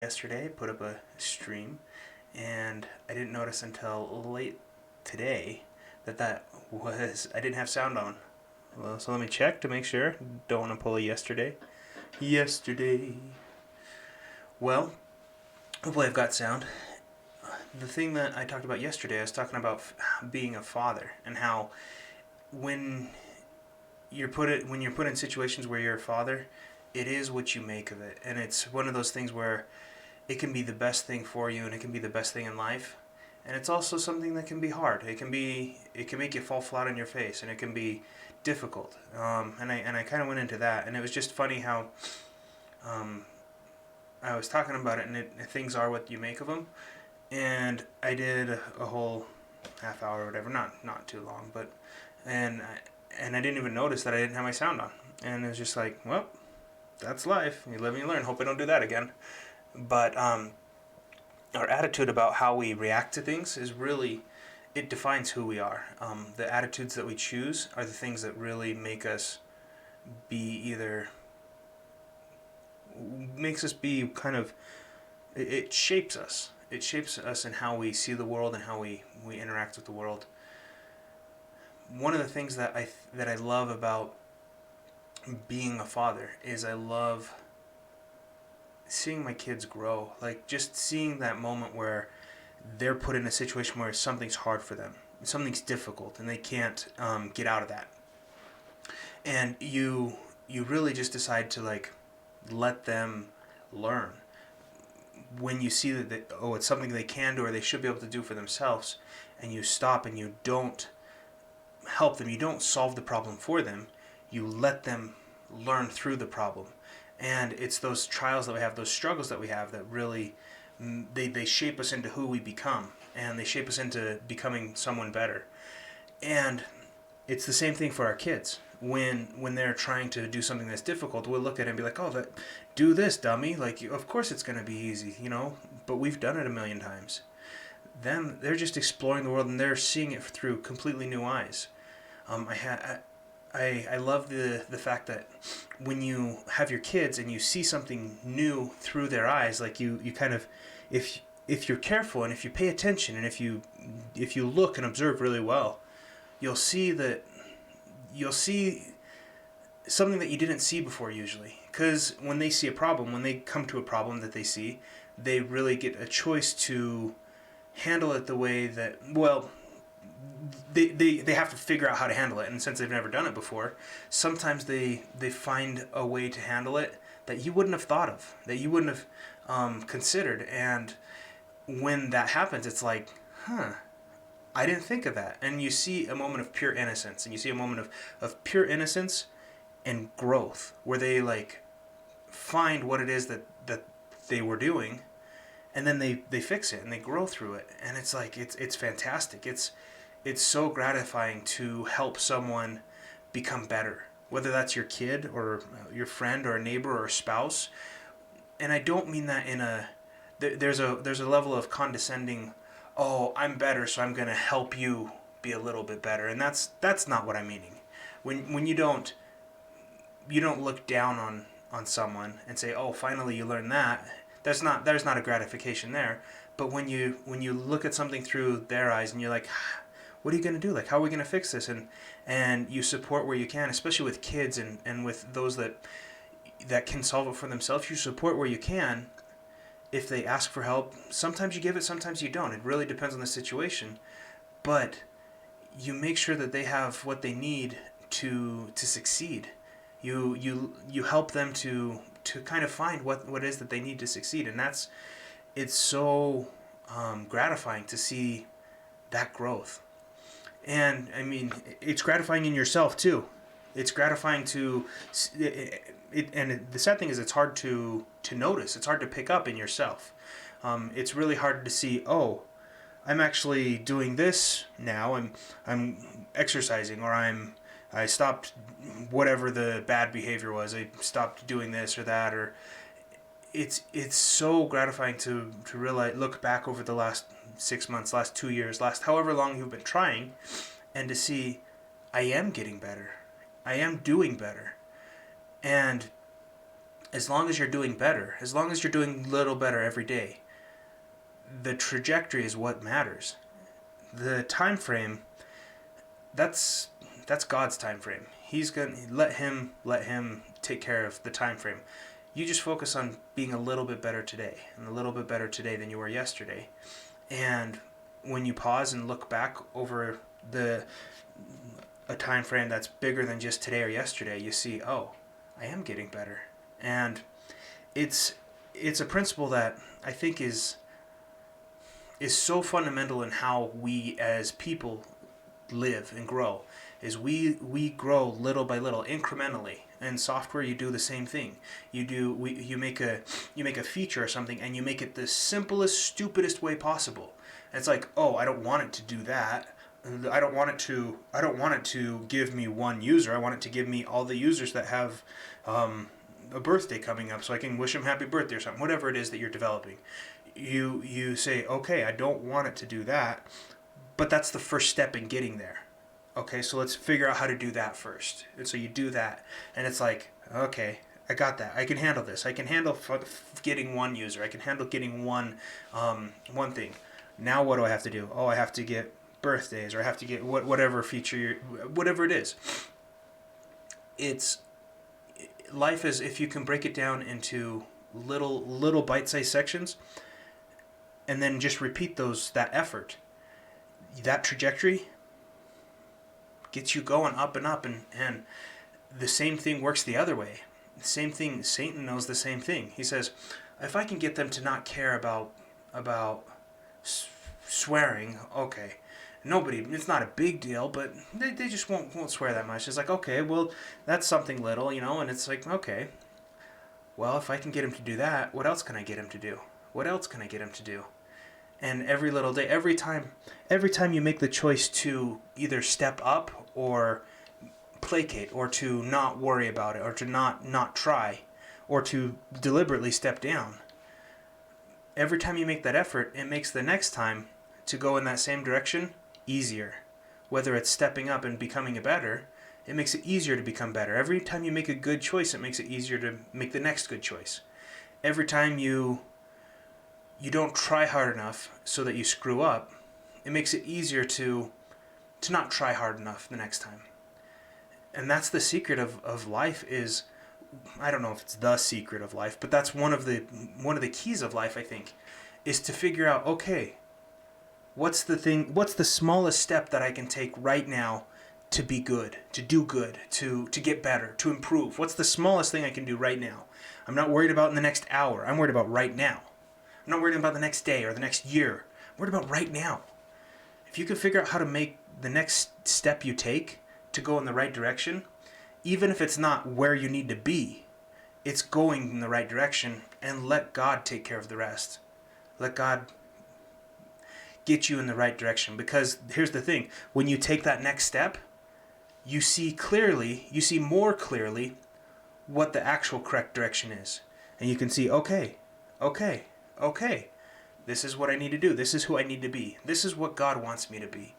Yesterday, I put up a stream, and I didn't notice until late today that I didn't have sound on. Well, so let me check to make sure. Don't want to pull a yesterday. Yesterday. Well, hopefully I've got sound. The thing that I talked about yesterday, I was talking about being a father and how when when you're put in situations where you're a father, it is what you make of it, and it's one of those things where it can be the best thing for you and it can be the best thing in life, and it's also something that can be hard. It can make you fall flat on your face, and it can be difficult. And I kind of went into that, and it was just funny how um, I was talking about it, and things are what you make of them. And I did a whole half hour or whatever, not too long, but and I, and I didn't even notice that I didn't have my sound on, and it was just like, well, that's life. You live and you learn. Hope I don't do that again. But our attitude about how we react to things is really, it defines who we are. The attitudes that we choose are the things that really make us be either makes us be kind of, it shapes us. It shapes us in how we see the world and how we interact with the world. One of the things that I love about being a father is I love seeing my kids grow. Like, just seeing that moment where they're put in a situation where something's hard for them, something's difficult, and they can't get out of that. And you really just decide to, like, let them learn. When you see that it's something they can do or they should be able to do for themselves, and you stop and you don't help them, you don't solve the problem for them, you let them learn through the problem. And it's those trials that we have, those struggles that we have, that really they shape us into who we become, and they shape us into becoming someone better. And it's the same thing for our kids. When they're trying to do something that's difficult, we'll look at it and be like, "Oh, do this, dummy! Like, of course it's going to be easy, you know." But we've done it a million times. They're just exploring the world, and they're seeing it through completely new eyes. I love the fact that when you have your kids and you see something new through their eyes, like you kind of, if you're careful and if you pay attention and if you look and observe really well, you'll see that you'll see something that you didn't see before usually. Because when they see a problem, when they come to a problem that they see, they really get a choice to handle it the way that, well, they have to figure out how to handle it, and since they've never done it before, sometimes they find a way to handle it that you wouldn't have thought of, that you wouldn't have considered. And when that happens, it's like, I didn't think of that. And you see a moment of pure innocence, and you see a moment of pure innocence and growth, where they, like, find what it is that they were doing, and then they fix it and they grow through it. And it's like, it's fantastic. It's so gratifying to help someone become better, whether that's your kid or your friend or a neighbor or a spouse. And I don't mean that in a, there's a level of condescending, "Oh, I'm better, so I'm going to help you be a little bit better." And that's not what I'm meaning. When you don't look down on someone and say, "Oh, finally you learned that." There's not a gratification there. But when you look at something through their eyes and you're like, what are you going to do? Like, how are we going to fix this? And you support where you can, especially with kids and with those that can solve it for themselves. You support where you can. If they ask for help, sometimes you give it, sometimes you don't. It really depends on the situation. But you make sure that they have what they need to succeed. You help them to kind of find what it is that they need to succeed. And it's so gratifying to see that growth. And I mean, it's gratifying in yourself too. It's gratifying to and the sad thing is, it's hard to notice. It's hard to pick up in yourself. It's really hard to see, oh, I'm actually doing this now. I'm exercising, or I stopped whatever the bad behavior was. I stopped doing this or that. Or it's so gratifying to realize, look back over the last 6 months, last 2 years, last however long you've been trying, and to see, I am getting better. I am doing better. And as long as you're doing better, as long as you're doing a little better every day, the trajectory is what matters. The time frame, that's God's time frame. He's gonna let him take care of the time frame. You just focus on being a little bit better today, and a little bit better today than you were yesterday. And when you pause and look back over a time frame that's bigger than just today or yesterday, you see, oh, I am getting better. And it's a principle that I think is so fundamental in how we as people live and grow. Is we grow little by little, incrementally. In software, you do the same thing. You make a feature or something, and you make it the simplest, stupidest way possible. And it's like, oh, I don't want it to do that. I don't want it to give me one user. I want it to give me all the users that have a birthday coming up, so I can wish them happy birthday or something. Whatever it is that you're developing, you say, okay, I don't want it to do that, but that's the first step in getting there. Okay, so let's figure out how to do that first. And so you do that, and it's like, okay, I got that. I can handle this. I can handle getting one user. I can handle getting one thing. Now what do I have to do? Oh, I have to get birthdays, or I have to get whatever feature, whatever it is. Life is, if you can break it down into little bite-sized sections, and then just repeat that effort, that trajectory gets you going up and up, and the same thing works the other way. The same thing, Satan knows the same thing. He says, if I can get them to not care about swearing, okay, it's not a big deal, but they just won't swear that much. It's like, okay, well, that's something little, and it's like, okay, well, if I can get him to do that, what else can I get him to do? What else can I get him to do? And every little day, every time you make the choice to either step up or placate, or to not worry about it, or to not try, or to deliberately step down, every time you make that effort, it makes the next time to go in that same direction easier. Whether it's stepping up and becoming better, it makes it easier to become better. Every time you make a good choice, it makes it easier to make the next good choice. Every time you don't try hard enough so that you screw up, it makes it easier to not try hard enough the next time. And that's the secret of life. Is, I don't know if it's the secret of life, but that's one of the keys of life, I think, is to figure out, okay, what's the smallest step that I can take right now to be good, to do good, to get better, to improve? What's the smallest thing I can do right now? I'm not worried about in the next hour. I'm worried about right now. I'm not worried about the next day or the next year. I'm worried about right now. If you can figure out how to make the next step you take to go in the right direction, even if it's not where you need to be, it's going in the right direction, and let God take care of the rest. Let God get you in the right direction. Because here's the thing, when you take that next step, you see more clearly what the actual correct direction is. And you can see, okay, this is what I need to do. This is who I need to be. This is what God wants me to be.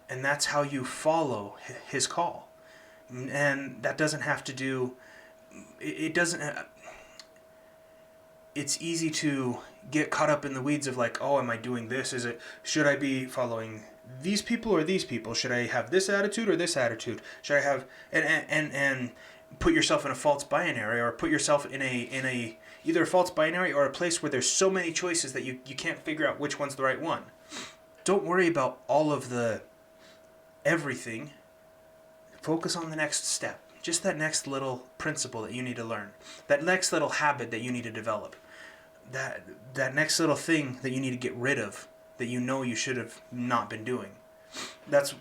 And that's how you follow his call. And that doesn't have to do, it doesn't, it's easy to get caught up in the weeds of like, oh, am I doing this? Should I be following these people or these people? Should I have this attitude or this attitude? Should I have, and put yourself in a false binary, or put yourself in a either a false binary or a place where there's so many choices that you can't figure out which one's the right one. Don't worry about all of the everything. Focus on the next step. Just that next little principle that you need to learn. That next little habit that you need to develop. That next little thing that you need to get rid of, that you should have not been doing. That's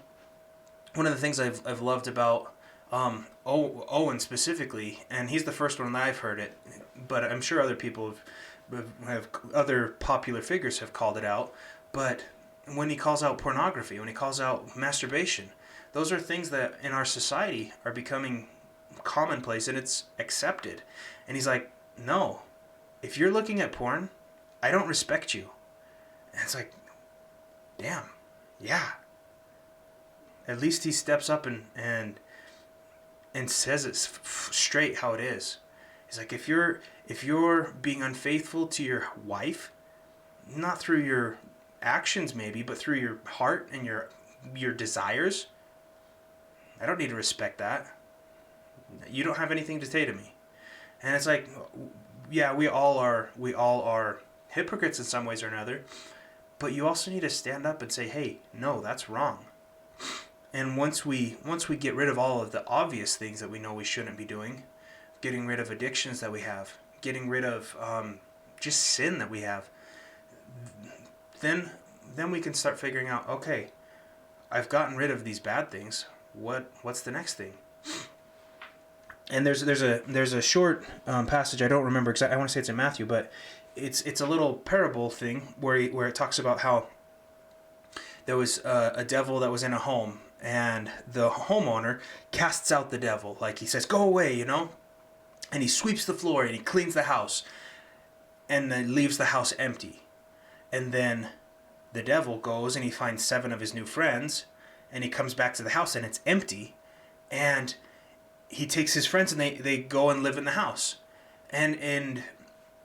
one of the things I've loved about Owen specifically, and he's the first one that I've heard it, but I'm sure other people have other popular figures have called it out. But when he calls out pornography, when he calls out masturbation, those are things that in our society are becoming commonplace, and it's accepted. And he's like, no, if you're looking at porn, I don't respect you. And it's like, damn, yeah. At least he steps up and says it straight how it is. He's like, if you're being unfaithful to your wife, not through your actions maybe, but through your heart and your desires, I don't need to respect that. You don't have anything to say to me. And it's like, yeah, we all are hypocrites in some ways or another, but you also need to stand up and say, hey, no, that's wrong. And once we get rid of all of the obvious things that we know we shouldn't be doing, getting rid of addictions that we have, getting rid of just sin that we have, then we can start figuring out, okay, I've gotten rid of these bad things. What's the next thing? And there's a short passage, I don't remember exactly. I want to say it's in Matthew, but it's a little parable thing where it talks about how there was a devil that was in a home, and the homeowner casts out the devil. Like, he says, go away, and he sweeps the floor and he cleans the house, and then leaves the house empty. And then the devil goes and he finds 7 of his new friends, and he comes back to the house and it's empty, and he takes his friends and they go and live in the house. And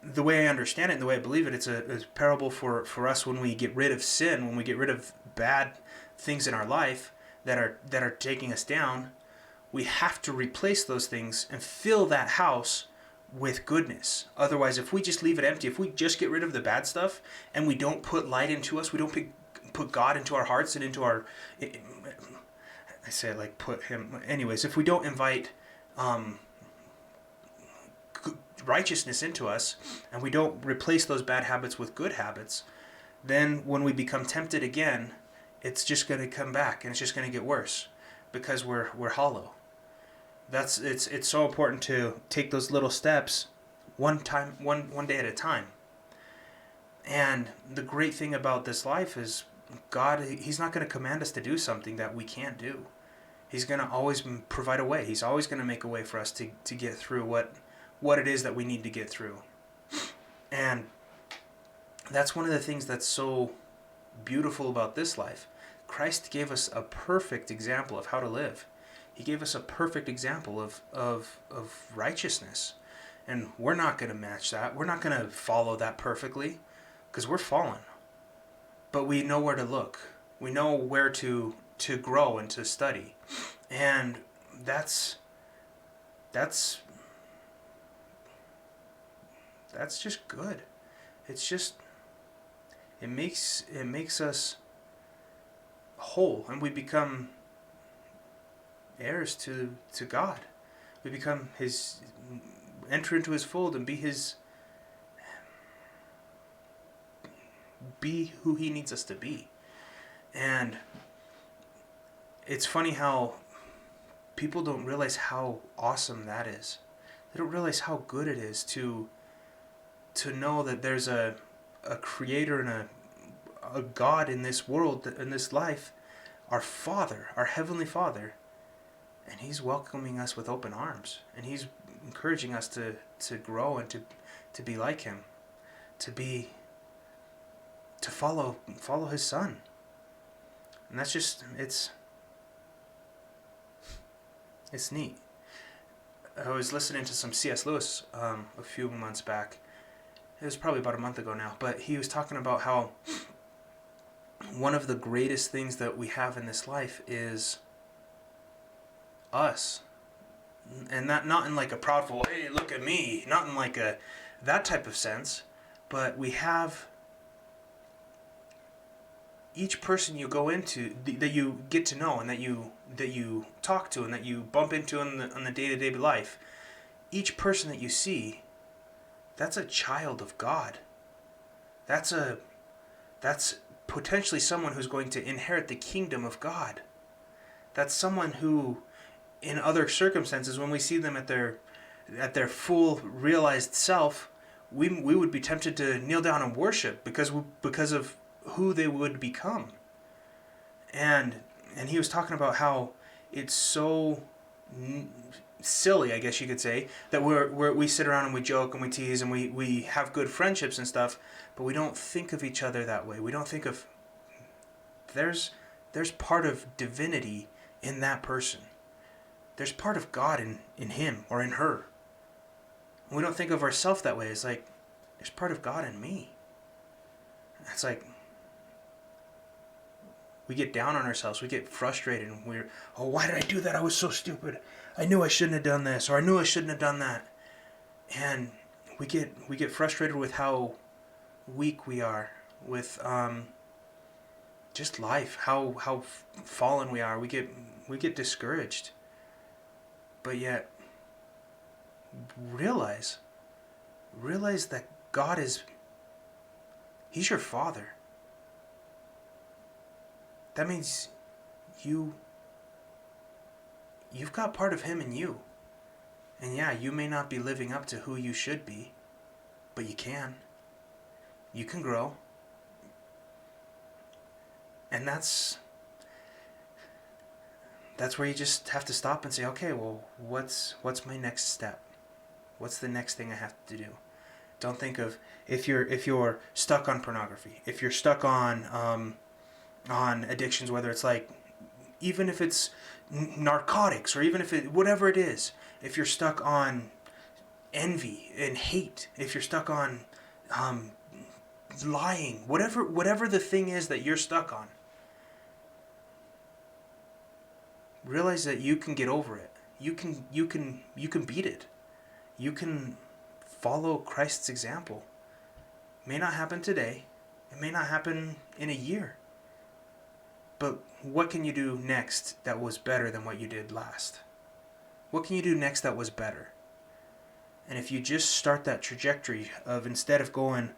the way I understand it and the way I believe it, it's a parable for us when we get rid of sin, when we get rid of bad things in our life that are taking us down. We have to replace those things and fill that house with goodness. Otherwise, if we just leave it empty, if we just get rid of the bad stuff and we don't put light into us, we don't put God into our hearts and into our... I say it like put him... Anyways, if we don't invite righteousness into us, and we don't replace those bad habits with good habits, then when we become tempted again, it's just going to come back, and it's just going to get worse because we're hollow. It's so important to take those little steps one day at a time. And the great thing about this life is God, he's not going to command us to do something that we can't do. He's going to always provide a way. He's always going to make a way for us to get through what it is that we need to get through. And that's one of the things that's so beautiful about this life. Christ gave us a perfect example of how to live. He gave us a perfect example of righteousness. And we're not going to match that. We're not going to follow that perfectly because we're fallen. But we know where to look. We know where to grow and to study. And that's just good. It's just it makes us whole, and we become heirs to God. We become enter into his fold and be who he needs us to be. And it's funny how people don't realize how awesome that is. They don't realize how good it is to know that there's a creator and a God in this world, in this life, our Father, our Heavenly Father, and he's welcoming us with open arms, and he's encouraging us to grow and to be like him, to follow his Son. And that's just, it's neat. I was listening to some C.S. Lewis a few months back. It was probably about a month ago now, but he was talking about how one of the greatest things that we have in this life is us. And not in like a proudful, hey, look at me, not in like that type of sense, but we have each person you go into, that you get to know, and that you talk to, and that you bump into on the day-to-day life, each person that you see, that's a child of God. That's potentially someone who's going to inherit the kingdom of God. That's someone who, in other circumstances, when we see them at their full realized self, we would be tempted to kneel down and worship because of who they would become. And he was talking about how it's so silly, I guess you could say, that we sit around and we joke and we tease and we have good friendships and stuff, but we don't think of each other that way. We don't think of there's part of divinity in that person. There's part of God in him or in her. We don't think of ourselves that way. It's like, there's part of God in me. It's like, we get down on ourselves. We get frustrated. And we're, oh, why did I do that? I was so stupid. I knew I shouldn't have done this. Or I knew I shouldn't have done that. And we get frustrated with how weak we are. With just life. How fallen we are. We get discouraged. But yet, realize that God is, He's your Father. That means you've got part of Him in you. And yeah, you may not be living up to who you should be, but you can. You can grow. And that's where you just have to stop and say, okay, well, what's my next step? What's the next thing I have to do? Don't think of if you're stuck on pornography, if you're stuck on addictions, whether it's like, even if it's narcotics, or even if it, whatever it is, if you're stuck on envy and hate, if you're stuck on lying, whatever the thing is that you're stuck on, realize that you can get over it. You can beat it. You can follow Christ's example. It may not happen today. It may not happen in a year. But what can you do next that was better than what you did last? What can you do next that was better? And if you just start that trajectory of, instead of going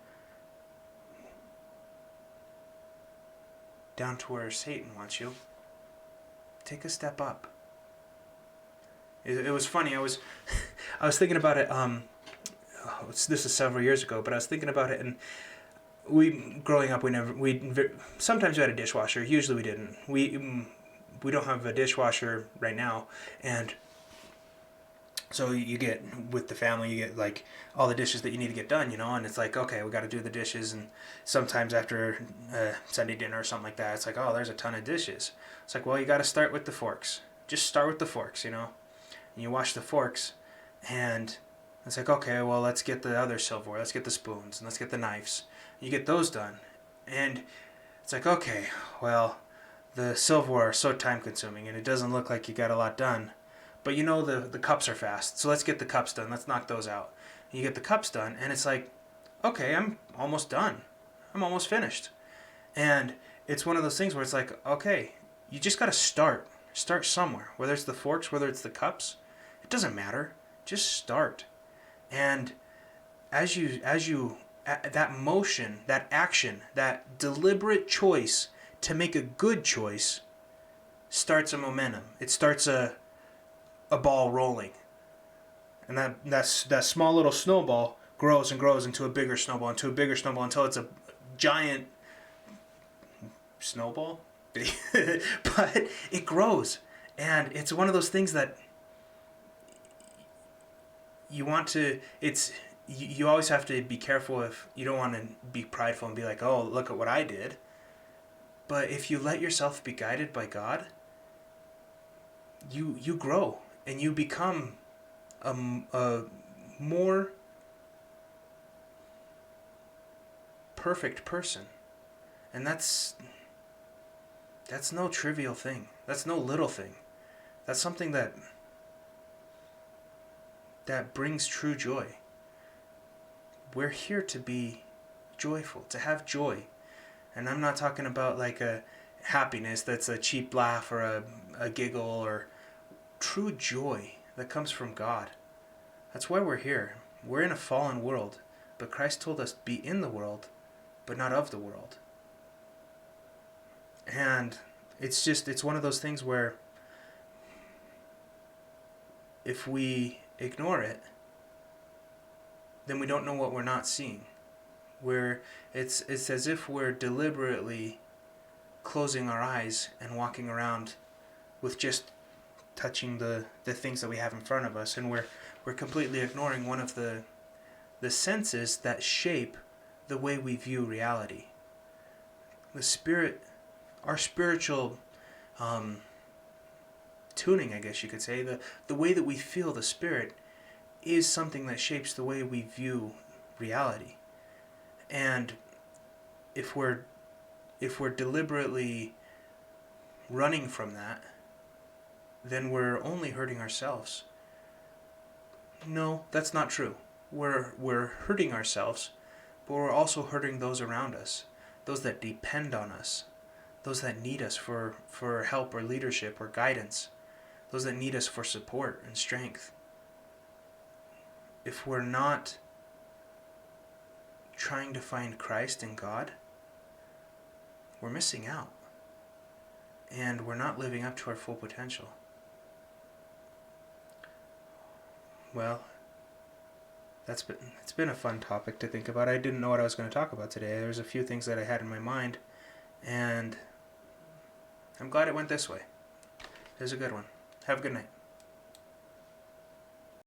down to where Satan wants you, take a step up. It was funny. I was thinking about it. This is several years ago, but I was thinking about it, and growing up, sometimes we had a dishwasher. Usually we didn't. We don't have a dishwasher right now, and so you get, with the family, you get like all the dishes that you need to get done, and it's like, okay, we got to do the dishes, and sometimes after Sunday dinner or something like that, it's like, oh, there's a ton of dishes. It's like, well, you got to start with the forks. Just start with the forks, and you wash the forks, and it's like, okay, well, let's get the other silverware, let's get the spoons, and let's get the knives. You get those done, and it's like, okay, well, the silverware is so time consuming, and it doesn't look like you got a lot done. But the cups are fast, so let's get the cups done. Let's knock those out. And you get the cups done, and it's like, okay, I'm almost done. I'm almost finished. And it's one of those things where it's like, okay, you just got to start. Start somewhere. Whether it's the forks, whether it's the cups, it doesn't matter. Just start. And as you that motion, that action, that deliberate choice to make a good choice starts a momentum. It starts a ball rolling. And that small little snowball grows and grows into a bigger snowball, until it's a giant snowball. But it grows. And it's one of those things that you always have to be careful. If you don't want to be prideful and be like, oh, look at what I did. But if you let yourself be guided by God, you grow. And you become a more perfect person. And that's no trivial thing. That's no little thing. That's something that brings true joy. We're here to be joyful, to have joy. And I'm not talking about like a happiness that's a cheap laugh or a giggle, or true joy that comes from God. That's why we're here. We're in a fallen world, but Christ told us, be in the world, but not of the world. And it's one of those things where if we ignore it, then we don't know what we're not seeing. It's as if we're deliberately closing our eyes and walking around with just touching the things that we have in front of us, and we're completely ignoring one of the senses that shape the way we view reality. The spirit, our spiritual tuning, I guess you could say, the way that we feel the Spirit is something that shapes the way we view reality. And if we're deliberately running from that, then we're only hurting ourselves. No, that's not true. We're hurting ourselves, but we're also hurting those around us, those that depend on us, those that need us for help or leadership or guidance, those that need us for support and strength. If we're not trying to find Christ in God, we're missing out. And we're not living up to our full potential. Well, it's been a fun topic to think about. I didn't know what I was going to talk about today. There's a few things that I had in my mind, and I'm glad it went this way. It was a good one. Have a good night.